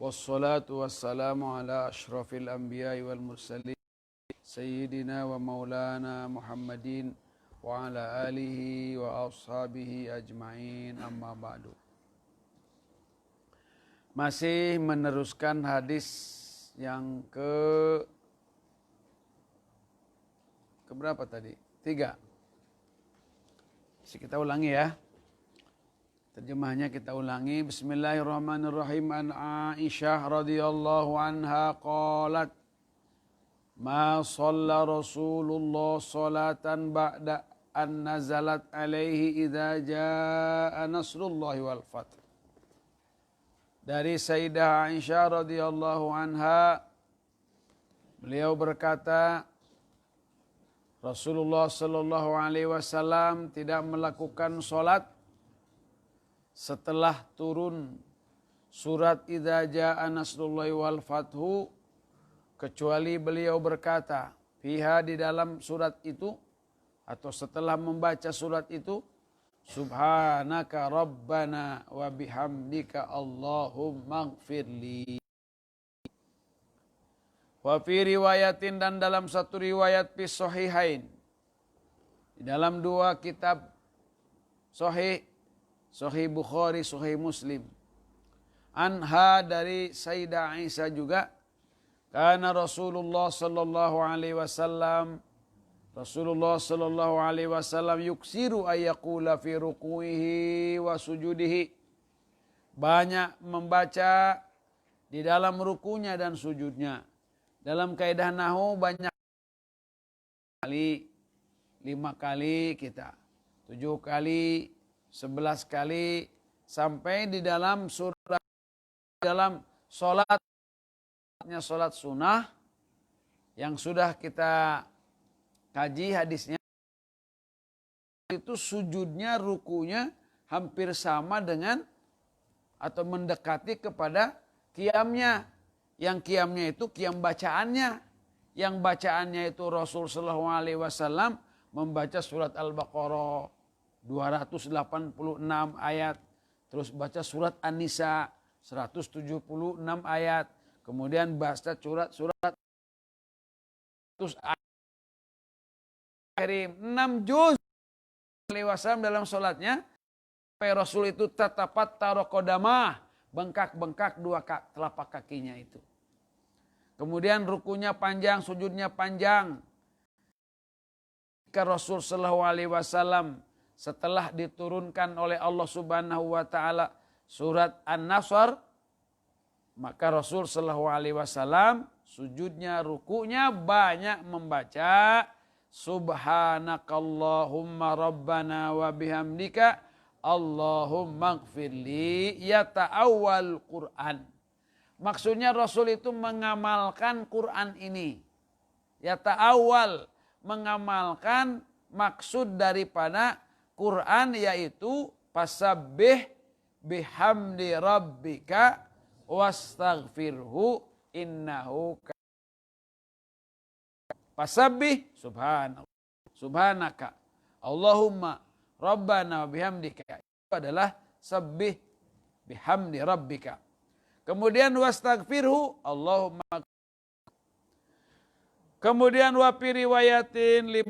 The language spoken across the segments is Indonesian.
Wassalatu wassalamu ala ashrafil anbiya'i wal mursalin Sayyidina wa maulana Muhammadin wa ala alihi wa ashabihi ajma'in, amma ba'du. Masih meneruskan hadis yang keberapa tadi? 3. Kita ulangi ya. Terjemahnya kita ulangi. Bismillahirrahmanirrahim. An Aisyah radhiyallahu anha qalat ma shalla Rasulullah salatan ba'da an nazalat alaihi idza jaa nasrullahi wal fath. Dari Sayyidah Aisyah radhiyallahu anha, beliau berkata, Rasulullah sallallahu alaihi wasallam tidak melakukan salat setelah turun surat idza jaa nasrullahi wal fathu, kecuali beliau berkata, fiha, di dalam surat itu atau setelah membaca surat itu, subhanaka rabbana wa bihamdika allahumma ighfirli. Wa fi riwayatin, dan dalam satu riwayat fi sahihain, di dalam dua kitab sahih, Sahih Bukhari, Sahih Muslim. Anha, dari Sayyidah Aisyah juga, karena Rasulullah sallallahu alaihi wasallam yuksiru ayyaqula fi ruku'ihi wa sujudihi, banyak membaca di dalam rukunya dan sujudnya. Dalam kaidah nahwu banyak kali, 5 kali kita, 7 kali, 11 kali, sampai di dalam surat, dalam sholatnya, sholat sunnah yang sudah kita kaji hadisnya, itu sujudnya, rukunya hampir sama dengan atau mendekati kepada qiyamnya. Yang qiyamnya itu qiyam bacaannya. Yang bacaannya itu Rasul sallallahu alaihi wasallam membaca surat Al-Baqarah 286 ayat, terus baca surat An-Nisa 176 ayat, kemudian baca surat 6 juz alaihi wasallam dalam sholatnya, sampai Rasul itu tatapat tarokodamah, bengkak-bengkak dua telapak kakinya itu. Kemudian rukunya panjang, sujudnya panjang. Jika Rasul sallallahu alaihi wasallam setelah diturunkan oleh Allah Subhanahu wa taala surat An-Nasr, maka Rasul sallallahu alaihi wasallam sujudnya, rukunya banyak membaca subhanakallahumma rabbana wa bihamdika allahumma ighfirli, yata'awwal Quran. Maksudnya Rasul itu mengamalkan Quran ini. Yata'awwal, mengamalkan maksud daripada Quran, yaitu fasabbih bihamdi rabbika wastaghfirhu innahu fasabbih subhanaka Allahumma rabbana bihamdika, itu adalah sabbih bihamdi rabbika. Kemudian wastaghfirhu Allahumma. Kemudian wa fi riwayatin,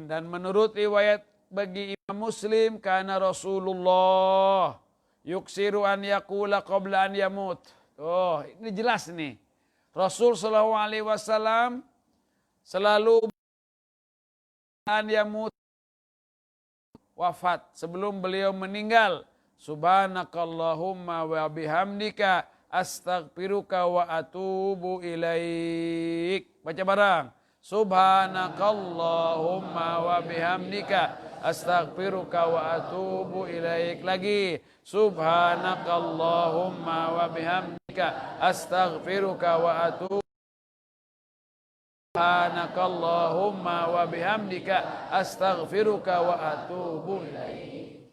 dan menurut riwayat bagi Imam Muslim, karena Rasulullah yuksiru an yaqula qabla an yamut. Oh, ini jelas nih. Rasul sallallahu alaihi wasallam selalu an yamut, wafat, sebelum beliau meninggal, subhanakallahumma wa bihamdika astaghfiruka wa atubu ilaik. Baca bareng. Subhanakallahumma wa bihamdika astaghfiruka wa atubu ilaik. Lagi. Subhanakallahumma wa bihamdika astaghfiruka wa atubu. Subhanakallahumma wa bihamdika astaghfiruka wa atubu ilaik.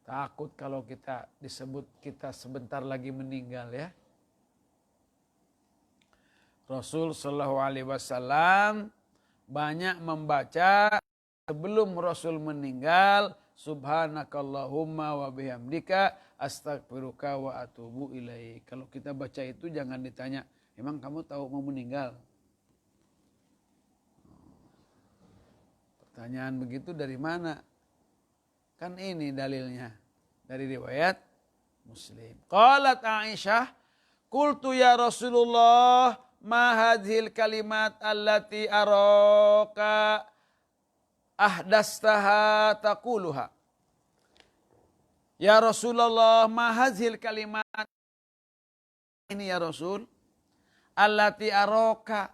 Takut kalau kita disebut kita sebentar lagi meninggal ya. Rasul sallallahu alaihi wasallam banyak membaca sebelum Rasul meninggal subhanakallahumma wa bihamdika astaghfiruka wa atubu ilaik. Kalau kita baca itu jangan ditanya, emang kamu tahu mau meninggal? Pertanyaan begitu dari mana? Kan ini dalilnya dari riwayat Muslim. Qalat Aisyah, qultu ya Rasulullah, ma hadhil kalimat allati araka ahdastaha taquluha. Ya Rasulullah, ma hadhil kalimat ini ya Rasul, allati araka,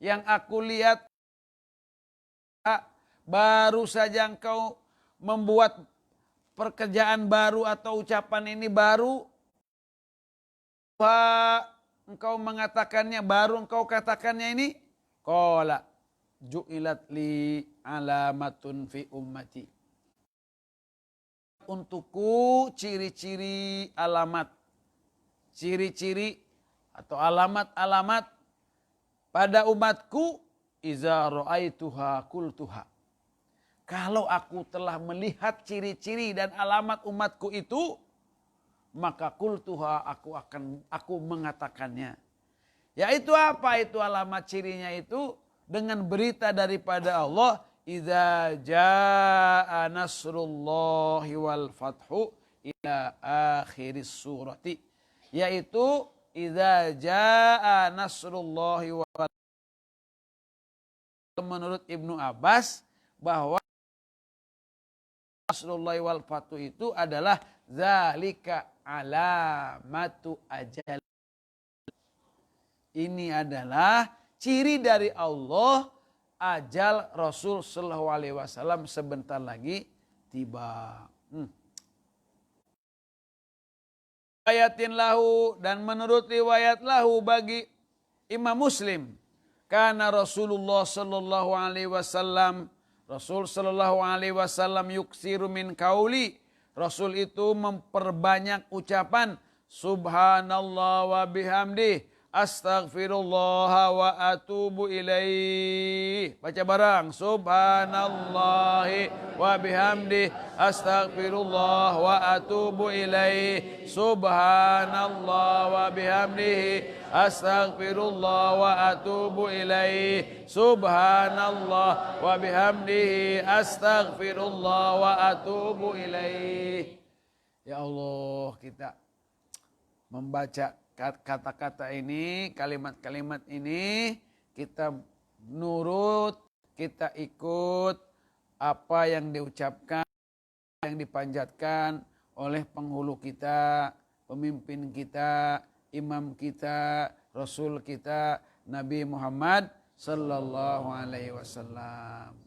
yang aku lihat baru saja engkau membuat pekerjaan baru atau ucapan ini baru, engkau mengatakannya, baru engkau katakannya ini. Qala ju'ilat li alamatun fi ummati. Untukku ciri-ciri alamat, ciri-ciri atau alamat-alamat pada umatku, iza ra'aituha qultuha. Kalau aku telah melihat ciri-ciri dan alamat umatku itu, maka qultuha, aku mengatakannya. Yaitu apa itu alamat cirinya itu? Dengan berita daripada Allah, idza jaa nasrullahi wal fathu ila akhiris surati. Yaitu idza jaa nasrullahi wal fathu. Menurut Ibnu Abbas bahwa nasrullahi wal fathu itu adalah zalika alamatu ajal. Ini adalah ciri dari Allah, ajal Rasul sallallahu alaihi wasallam sebentar lagi tiba. Riwayatin lahu, dan menurut riwayat lahu bagi Imam Muslim, karena Rasulullah sallallahu alaihi wasallam, Rasul sallallahu alaihi wasallam yuksiru min kauli, Rasul itu memperbanyak ucapan subhanallah wa bihamdih, astaghfirullah wa atubu ilaih. Baca bareng, subhanallah wa bihamdih, astaghfirullah wa atubu ilaih. Subhanallah wa bihamdih, astaghfirullah wa atubu ilaih. Subhanallah wa bihamdihi, astaghfirullah wa atubu ilaih. Ya Allah, kita membaca kata-kata ini, kalimat-kalimat ini, kita nurut, kita ikut apa yang diucapkan, yang dipanjatkan oleh penghulu kita, pemimpin kita, imam kita, Rasul kita, Nabi Muhammad sallallahu alaihi wasallam.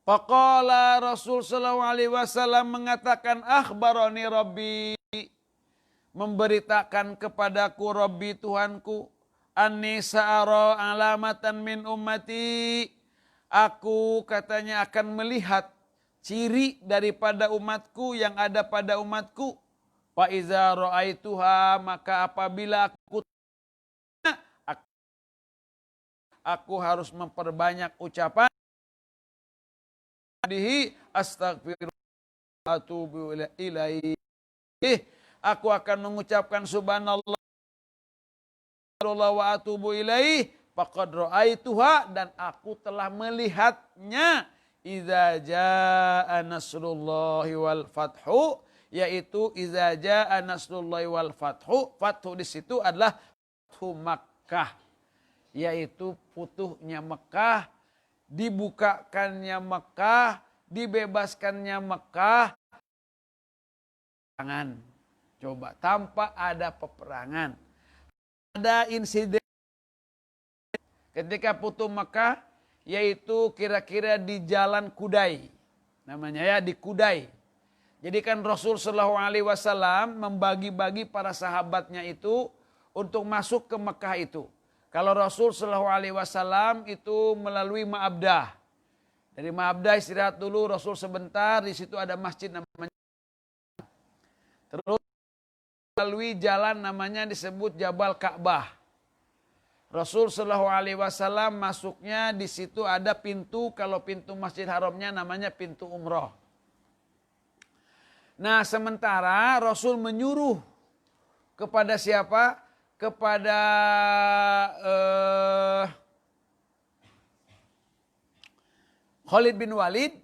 Faqala Rasul sallallahu alaihi wasallam mengatakan, akhbarani Rabbi, memberitakan kepadaku Rabbi Tuhanku, anni sa'ara alamatan min ummati, aku katanya akan melihat ciri daripada umatku yang ada pada umatku. Fa iza ra'aituha, maka apabila aku harus memperbanyak ucapan astaghfirullah atubu ilaihi, aku akan mengucapkan subhanallah wa atubu ilaihi, faqad ra'aituha, dan aku telah melihatnya, idza jaa nasrullahi wal fathu, yaitu idza jaa nasrullahi wal fathu. Fathu di situ adalah Fathu Makkah, yaitu futuhnya Mekah, dibukakannya Mekah, dibebaskannya Mekah. Coba, tanpa ada peperangan. Ada insiden ketika Futuh Mekah, yaitu kira-kira di Jalan Kudai. Namanya ya, di Kudai. Jadi kan Rasul sallallahu alaihi wasallam membagi-bagi para sahabatnya itu untuk masuk ke Mekah itu. Kalau Rasul sallallahu alaihi wasallam itu melalui Ma'abdah. Dari Ma'abdah istirahat dulu Rasul sebentar, di situ ada masjid namanya. Terus melalui jalan namanya disebut Jabal Ka'bah. Rasul Shallallahu Alaihi Wasallam masuknya di situ ada pintu, kalau pintu Masjid Haramnya namanya pintu umroh. Nah sementara Rasul menyuruh kepada siapa? Kepada Khalid bin Walid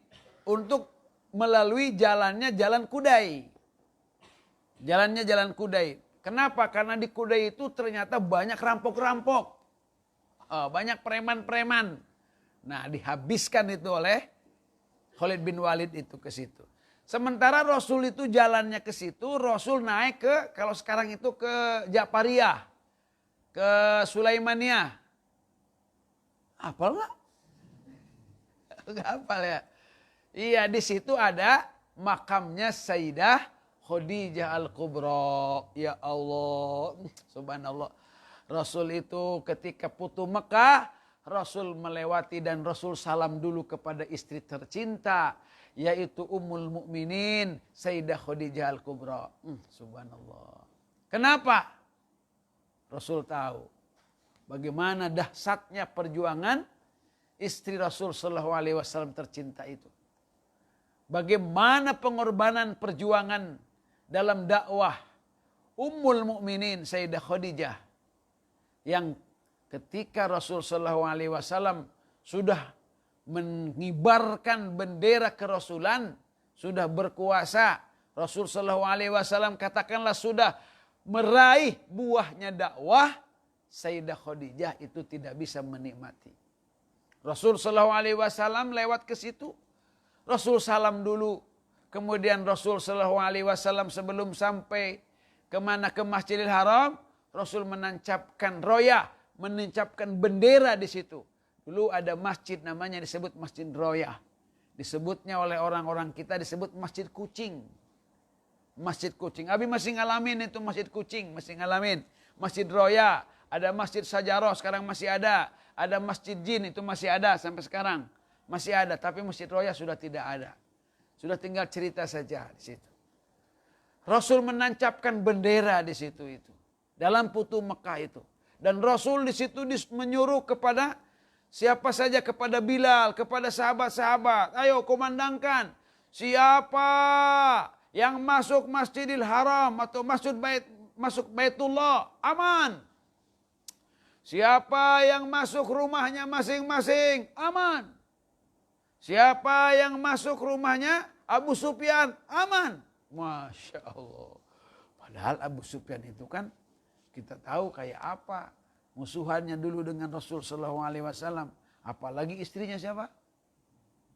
untuk melalui jalannya jalan Kudai. Jalannya jalan Kudai. Kenapa? Karena di Kudai itu ternyata banyak rampok-rampok. Banyak preman-preman. Nah dihabiskan itu oleh Khalid bin Walid itu ke situ. Sementara Rasul itu jalannya ke situ, Rasul naik ke, kalau sekarang itu ke Japariyah, ke Sulaimaniyah. Hafal nggak? Nggak hafal ya? Iya, di situ ada makamnya Sayyidah Khadijah Al-Kubra. Ya Allah, subhanallah. Rasul itu ketika putu Mekah, Rasul melewati dan Rasul salam dulu kepada istri tercinta, yaitu Ummul Mukminin Sayyidah Khadijah Al-Kubra. Subhanallah. Kenapa? Rasul tahu bagaimana dahsyatnya perjuangan istri Rasul Shallallahu Alaihi Wasallam tercinta itu. Bagaimana pengorbanan perjuangan dalam dakwah Ummul Mukminin Sayyidah Khadijah, yang ketika Rasul Shallallahu Alaihi Wasallam sudah mengibarkan bendera kerasulan, sudah berkuasa, Rasul Shallallahu Alaihi Wasallam katakanlah sudah meraih buahnya dakwah, Sayyidah Khadijah itu tidak bisa menikmati. Rasul Shallallahu Alaihi Wasallam lewat ke situ, Rasul salam dulu, kemudian Rasul Shallallahu Alaihi Wasallam sebelum sampai kemana, ke Masjidil Haram, Rasul menancapkan roya, menancapkan bendera di situ. Dulu ada masjid namanya disebut Masjid Roya. Disebutnya oleh orang-orang kita disebut Masjid Kucing. Masjid Kucing. Abi masih ngalamin itu Masjid Kucing, masih ngalamin. Masjid Roya, ada Masjid Sajaroh sekarang masih ada. Ada Masjid Jin itu masih ada sampai sekarang. Masih ada, tapi Masjid Roya sudah tidak ada. Sudah tinggal cerita saja di situ. Rasul menancapkan bendera di situ itu. Dalam putu Mekah itu. Dan Rasul di situ menyuruh kepada siapa saja, kepada Bilal, kepada sahabat-sahabat. Ayo kumandangkan. Siapa yang masuk Masjidil Haram atau masuk Baitullah, aman. Siapa yang masuk rumahnya masing-masing, aman. Siapa yang masuk rumahnya Abu Sufyan, aman. Masya Allah. Padahal Abu Sufyan itu kan kita tahu kayak apa musuhannya dulu dengan Rasul Shallallahu Alaihi Wasallam. Apalagi istrinya siapa?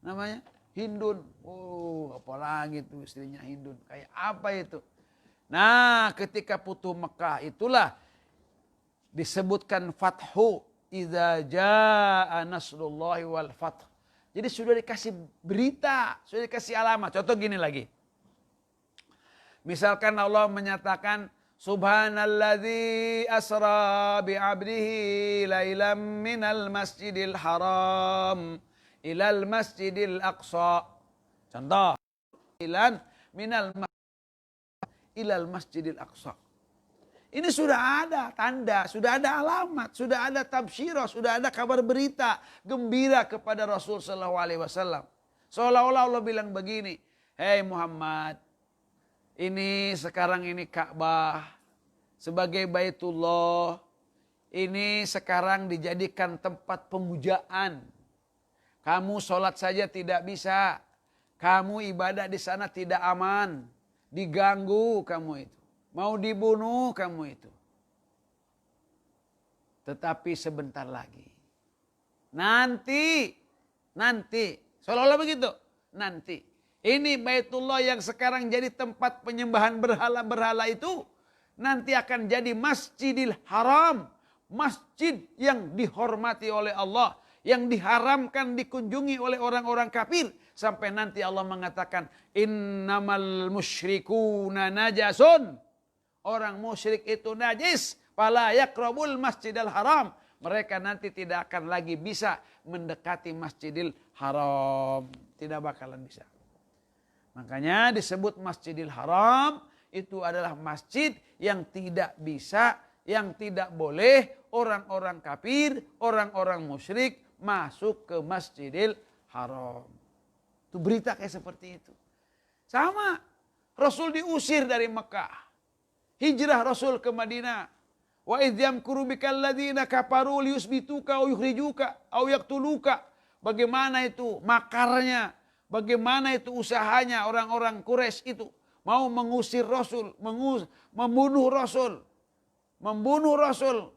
Namanya Hindun. Oh, apalagi itu istrinya Hindun. Kayak apa itu? Nah, ketika putu Mekah itulah disebutkan fathu, idza jaa nasrullahi wal fath. Jadi sudah dikasih berita, sudah dikasih alamat. Contoh gini lagi. Misalkan Allah menyatakan Subhanalladzi asra bi'abdihi lailam minal masjidil haram ilal masjidil aqsa. Contoh. Ilal minal ilal masjidil aqsa. Ini sudah ada tanda, sudah ada alamat, sudah ada tabsyirah, sudah ada kabar berita gembira kepada Rasul Sallallahu Alaihi Wasallam. Seolah-olah Allah bilang begini, hei Muhammad, ini sekarang ini Ka'bah sebagai Baitullah, ini sekarang dijadikan tempat pemujaan. Kamu sholat saja tidak bisa, kamu ibadah di sana tidak aman, diganggu kamu itu. Mau dibunuh kamu itu. Tetapi sebentar lagi. Nanti. Seolah-olah begitu. Nanti. Ini Baitullah yang sekarang jadi tempat penyembahan berhala-berhala itu. Nanti akan jadi Masjidil Haram. Masjid yang dihormati oleh Allah. Yang diharamkan dikunjungi oleh orang-orang kafir. Sampai nanti Allah mengatakan. Innamal musyrikuna najasun. Orang musyrik itu najis. Fala yaqrabul masjidil haram. Mereka nanti tidak akan lagi bisa mendekati Masjidil Haram. Tidak bakalan bisa. Makanya disebut Masjidil Haram. Itu adalah masjid yang tidak bisa, yang tidak boleh orang-orang kafir, orang-orang musyrik masuk ke Masjidil Haram. Itu berita kayak seperti itu. Sama, Rasul diusir dari Mekah. Hijrah Rasul ke Madinah. Wa idh yamkuru bikal ladzina kafaru liyusbituka aw yukhrijuka aw yaqtuluka. Bagaimana itu makarnya, bagaimana itu usahanya orang-orang Quraisy itu mau mengusir Rasul, membunuh Rasul,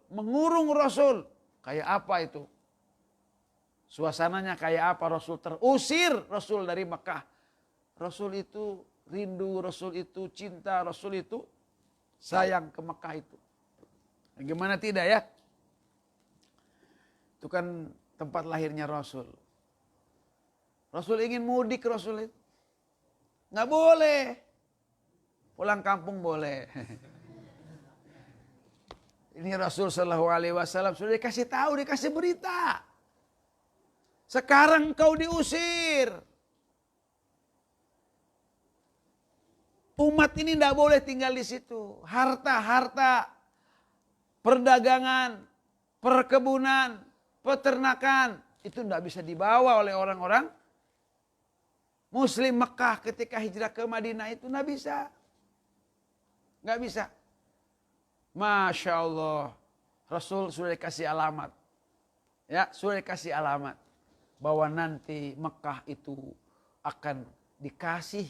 mengurung Rasul. Kayak apa itu? Suasananya kayak apa? Rasul terusir, Rasul dari Mekah. Rasul itu rindu, Rasul itu cinta, Rasul itu sayang ke Mekah itu. Gimana tidak ya? Itu kan tempat lahirnya Rasul. Rasul ingin mudik, Rasul itu. Nggak boleh. Pulang kampung boleh. Ini Rasul Shallallahu Alaihi Wasallam sudah dikasih tahu, dikasih berita. Sekarang kau diusir. Umat ini tidak boleh tinggal di situ. Harta, perdagangan, perkebunan, peternakan. Itu tidak bisa dibawa oleh orang-orang Muslim Mekah ketika hijrah ke Madinah itu tidak bisa. Nggak bisa. Masya Allah. Rasul sudah dikasih alamat. Ya, sudah dikasih alamat. Bahwa nanti Mekah itu akan dikasih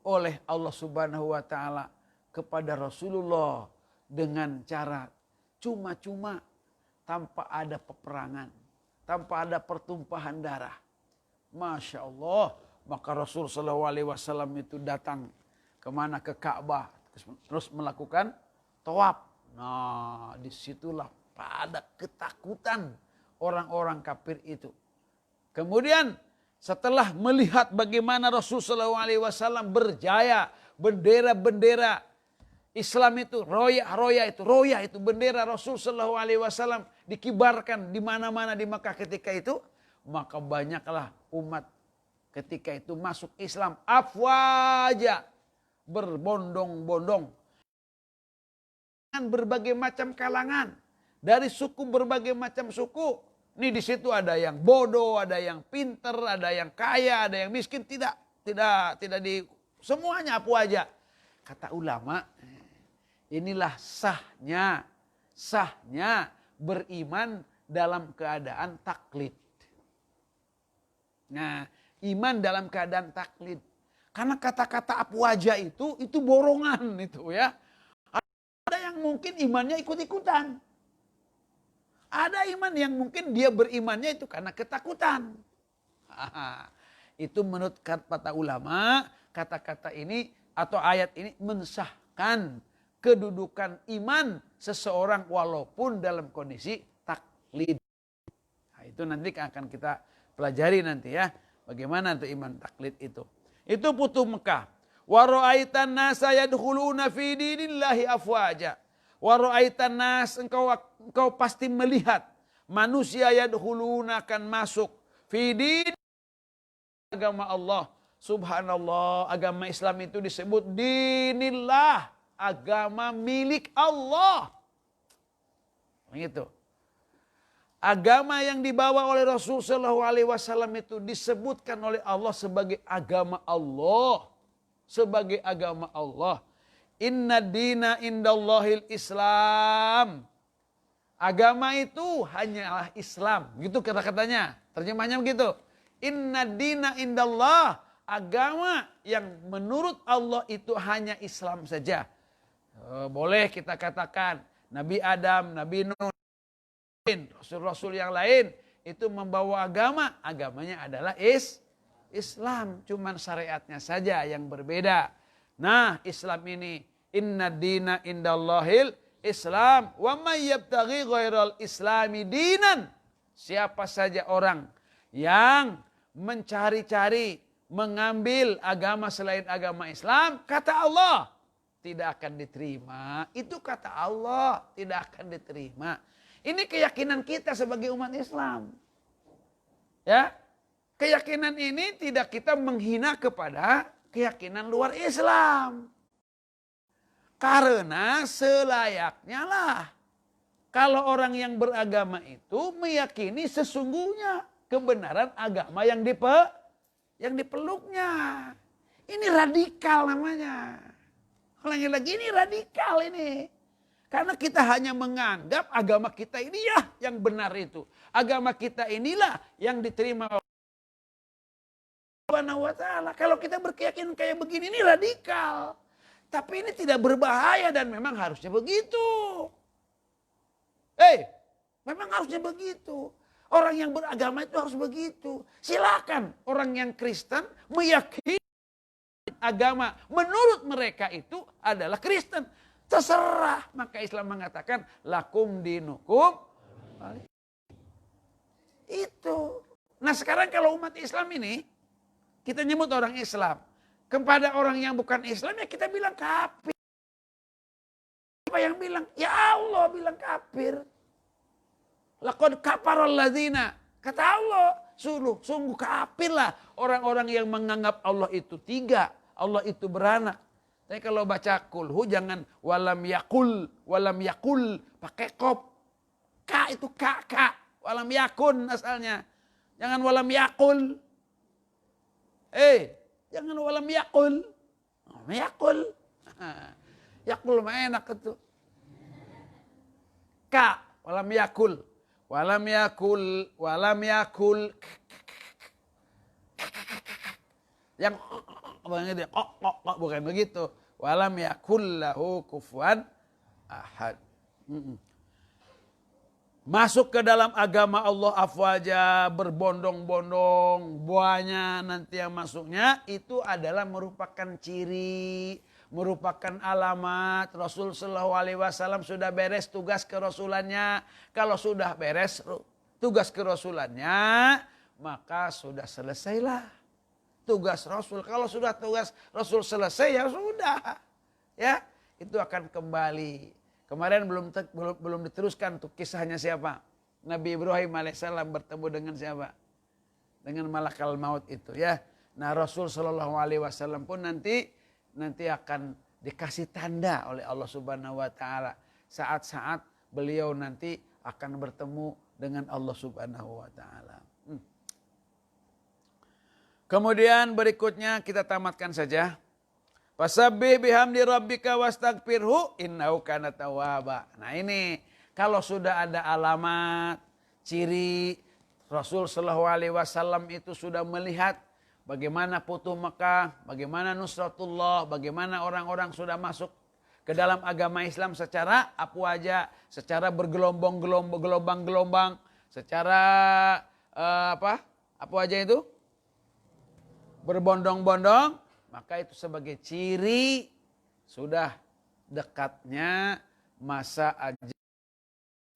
oleh Allah Subhanahu wa Ta'ala kepada Rasulullah dengan cara cuma-cuma, tanpa ada peperangan, tanpa ada pertumpahan darah. Masya Allah. Maka Rasul Shallallahu Alaihi Wasallam itu datang kemana? Ke Ka'bah, terus melakukan tawaf. Nah, disitulah pada ketakutan orang-orang kafir itu. Kemudian setelah melihat bagaimana Rasul Shallallahu Alaihi Wasallam berjaya, bendera-bendera Islam itu, roya itu bendera Rasul Shallallahu Alaihi Wasallam dikibarkan di mana-mana di Makkah ketika itu, maka banyaklah umat ketika itu masuk Islam afwaja, berbondong-bondong, dengan berbagai macam kalangan, dari suku berbagai macam suku. Ini di situ ada yang bodoh, ada yang pinter, ada yang kaya, ada yang miskin. Tidak di semuanya afwaja. Kata ulama, inilah sahnya beriman dalam keadaan taklid. Nah, iman dalam keadaan taklid. Karena kata-kata afwaja itu borongan itu ya. Ada yang mungkin imannya ikut-ikutan. Ada iman yang mungkin dia berimannya itu karena ketakutan. Itu menurut kata ulama, kata-kata ini atau ayat ini mensahkan kedudukan iman seseorang walaupun dalam kondisi taklid. Nah, itu nanti akan kita pelajari nanti ya. Bagaimana itu iman taklid itu. Itu Futuh Mekah. Wa ra'aitan nasa yadkhuluna fi dinillahi afwaja. Wa ra'aitan nas, engkau pasti melihat manusia yadkhuluna akan masuk fi din agama Allah. Subhanallah, agama Islam itu disebut dinillah, agama milik Allah. Begitu. Agama yang dibawa oleh Rasul Shallallahu Alaihi Wasallam itu disebutkan oleh Allah sebagai agama Allah, sebagai agama Allah. Inna dina indallahil Islam. Agama itu hanyalah Islam. Gitu kata-katanya. Terjemahnya begitu. Inna dina indallah. Agama yang menurut Allah itu hanya Islam saja. Boleh kita katakan Nabi Adam, Nabi Nuh, Rasul-Rasul yang lain itu membawa agama. Agamanya adalah Islam. Cuman syariatnya saja yang berbeda. Nah, Islam ini inna dina indallahil Islam wa may yabtaghi ghairal islami dinan. Siapa saja orang yang mencari-cari, mengambil agama selain agama Islam, kata Allah, tidak akan diterima. Itu kata Allah, tidak akan diterima. Ini keyakinan kita sebagai umat Islam. Ya, keyakinan ini tidak kita menghina kepada keyakinan luar Islam. Karena selayaknya lah Kalau orang yang beragama itu meyakini sesungguhnya kebenaran agama yang dipeluknya. Ini radikal namanya. Lagi-lagi ini radikal ini. Karena kita hanya menganggap agama kita ini ya yang benar itu. Agama kita inilah yang diterima oleh Allah Subhanahu wa Ta'ala. Kalau kita berkeyakinan kayak begini ini radikal. Tapi ini tidak berbahaya dan memang harusnya begitu. Memang harusnya begitu. Orang yang beragama itu harus begitu. Silakan orang yang Kristen meyakini agama menurut mereka itu adalah Kristen. Terserah. Maka Islam mengatakan lakum dinukum. Itu. Nah sekarang kalau umat Islam ini, kita nyebut orang Islam. Kepada orang yang bukan Islam ya kita bilang kafir. Apa yang bilang? Ya Allah bilang kafir. Laqad kafarul ladzina. Kata Allah, sungguh kafirlah orang-orang yang menganggap Allah itu tiga. Allah itu beranak. Tapi kalau baca kulhu jangan walam yakul pakai kop. Ka itu ka. Walam yakun asalnya. Jangan walam yakul. Jangan walam yakul. Yakul. Yakul mah enak itu. Ka walam yakul. Walam yakul. Yang bukan begitu. Walam yakul lahu kufuwan ahad. Masuk ke dalam agama Allah afwaja, berbondong-bondong, buahnya nanti yang masuknya itu adalah merupakan ciri, merupakan alamat. Rasul sallallahu alaihi wasallam sudah beres tugas kerasulannya. Kalau sudah beres tugas kerasulannya, maka sudah selesailah tugas Rasul. Kalau sudah tugas Rasul selesai ya sudah. Ya, itu akan kembali. Kemarin belum diteruskan tuh kisahnya siapa? Nabi Ibrahim alaihissalam bertemu dengan siapa? Dengan malakal maut itu ya. Nah Rasul sallallahu alaihi wasallam pun nanti akan dikasih tanda oleh Allah Subhanahu wa Ta'ala. Saat-saat beliau nanti akan bertemu dengan Allah Subhanahu wa Ta'ala. Kemudian berikutnya kita tamatkan saja. Fasabbih bihamdi rabbika wastaghfirhu innahu kana tawwaba. Nah ini kalau sudah ada alamat, ciri Rasul sallallahu alaihi wasallam itu sudah melihat bagaimana Futuh Mekah, bagaimana Nusratullah, bagaimana orang-orang sudah masuk ke dalam agama Islam secara afwaja, secara bergelombang-gelombang, secara apa aja itu? Berbondong-bondong, maka itu sebagai ciri sudah dekatnya masa ajaran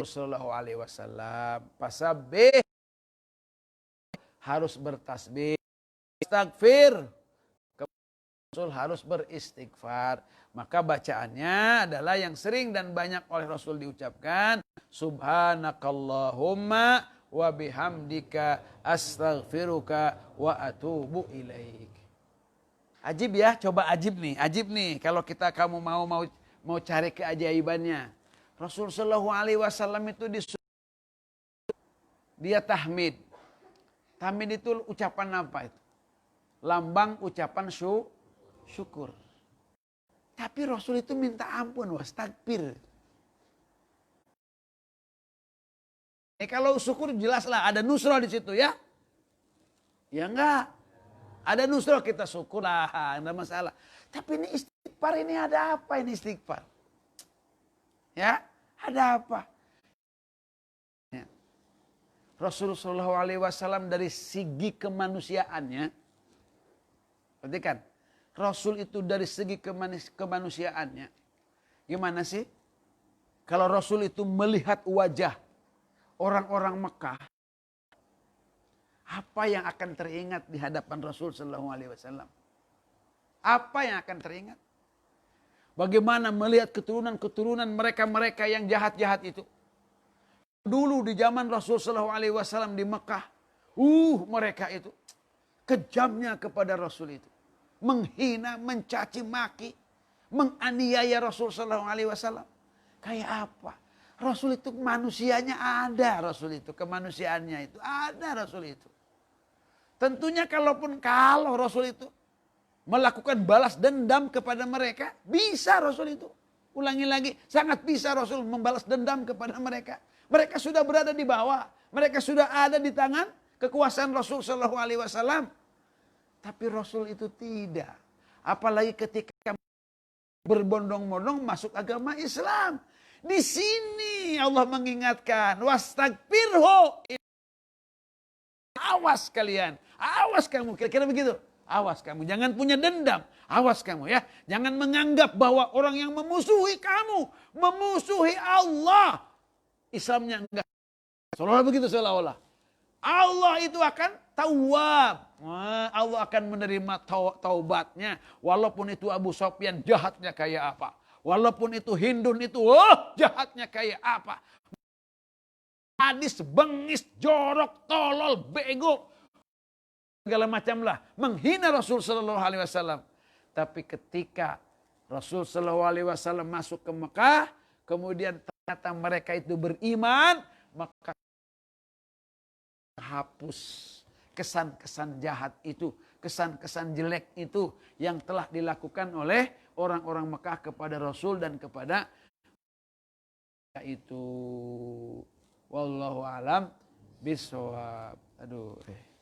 Rasulullah alaihi wasallam. Fasabbih harus bertasbih, istighfar. Rasul harus beristighfar. Maka bacaannya adalah yang sering dan banyak oleh Rasul diucapkan, subhanakallahumma wa bihamdika astaghfiruka wa atubu ilaik. Ajib ya, coba ajib nih. Kalau kamu mau cari keajaibannya. Rasul sallallahu alaihi wasallam itu dia tahmid. Tahmid itu ucapan apa itu? Lambang ucapan syukur. Tapi Rasul itu minta ampun, wastagfir. Kalau syukur jelaslah ada nusrah di situ ya. Ya enggak. Ada nusrah kita syukur lah, enggak masalah. Tapi ini istighfar ini ada apa ini istighfar? Ya, ada apa? Ya. Rasulullah SAW dari segi kemanusiaannya, perhatikan, Rasul itu dari segi kemanusiaannya, gimana sih? Kalau Rasul itu melihat wajah orang-orang Mekah, apa yang akan teringat di hadapan Rasul sallallahu alaihi wasallam? Apa yang akan teringat? Bagaimana melihat keturunan-keturunan mereka-mereka yang jahat-jahat itu? Dulu di zaman Rasul sallallahu alaihi wasallam di Mekah, mereka itu kejamnya kepada Rasul itu. Menghina, mencaci maki, menganiaya Rasul sallallahu alaihi wasallam. Kayak apa? Rasul itu manusianya ada, Rasul itu kemanusiaannya itu ada, Rasul itu. Tentunya kalau Rasul itu melakukan balas dendam kepada mereka, bisa Rasul itu. Ulangi lagi, sangat bisa Rasul membalas dendam kepada mereka. Mereka sudah berada di bawah, mereka sudah ada di tangan kekuasaan Rasul Shallallahu Alaihi Wasallam. Tapi Rasul itu tidak. Apalagi ketika berbondong-bondong masuk agama Islam. Di sini Allah mengingatkan, wastagfirhu. Awas kalian, awas kamu, kira-kira begitu. Awas kamu, jangan punya dendam. Awas kamu ya, jangan menganggap bahwa orang yang memusuhi kamu, memusuhi Allah. Islamnya enggak. Seolah-olah begitu, seolah-olah. Allah itu akan tawwab. Allah akan menerima taubatnya. Walaupun itu Abu Sufyan jahatnya kayak apa. Walaupun itu Hindun itu jahatnya kayak apa. Hadis, bengis, jorok, tolol, bego. Segala macam lah. Menghina Rasul Sallallahu Alaihi Wasallam. Tapi ketika Rasul Sallallahu Alaihi Wasallam masuk ke Mekah. Kemudian ternyata mereka itu beriman. Maka hapus kesan-kesan jahat itu. Kesan-kesan jelek itu. Yang telah dilakukan oleh orang-orang Mekah kepada Rasul dan kepada itu. Wallahu alam bisawab. Aduh.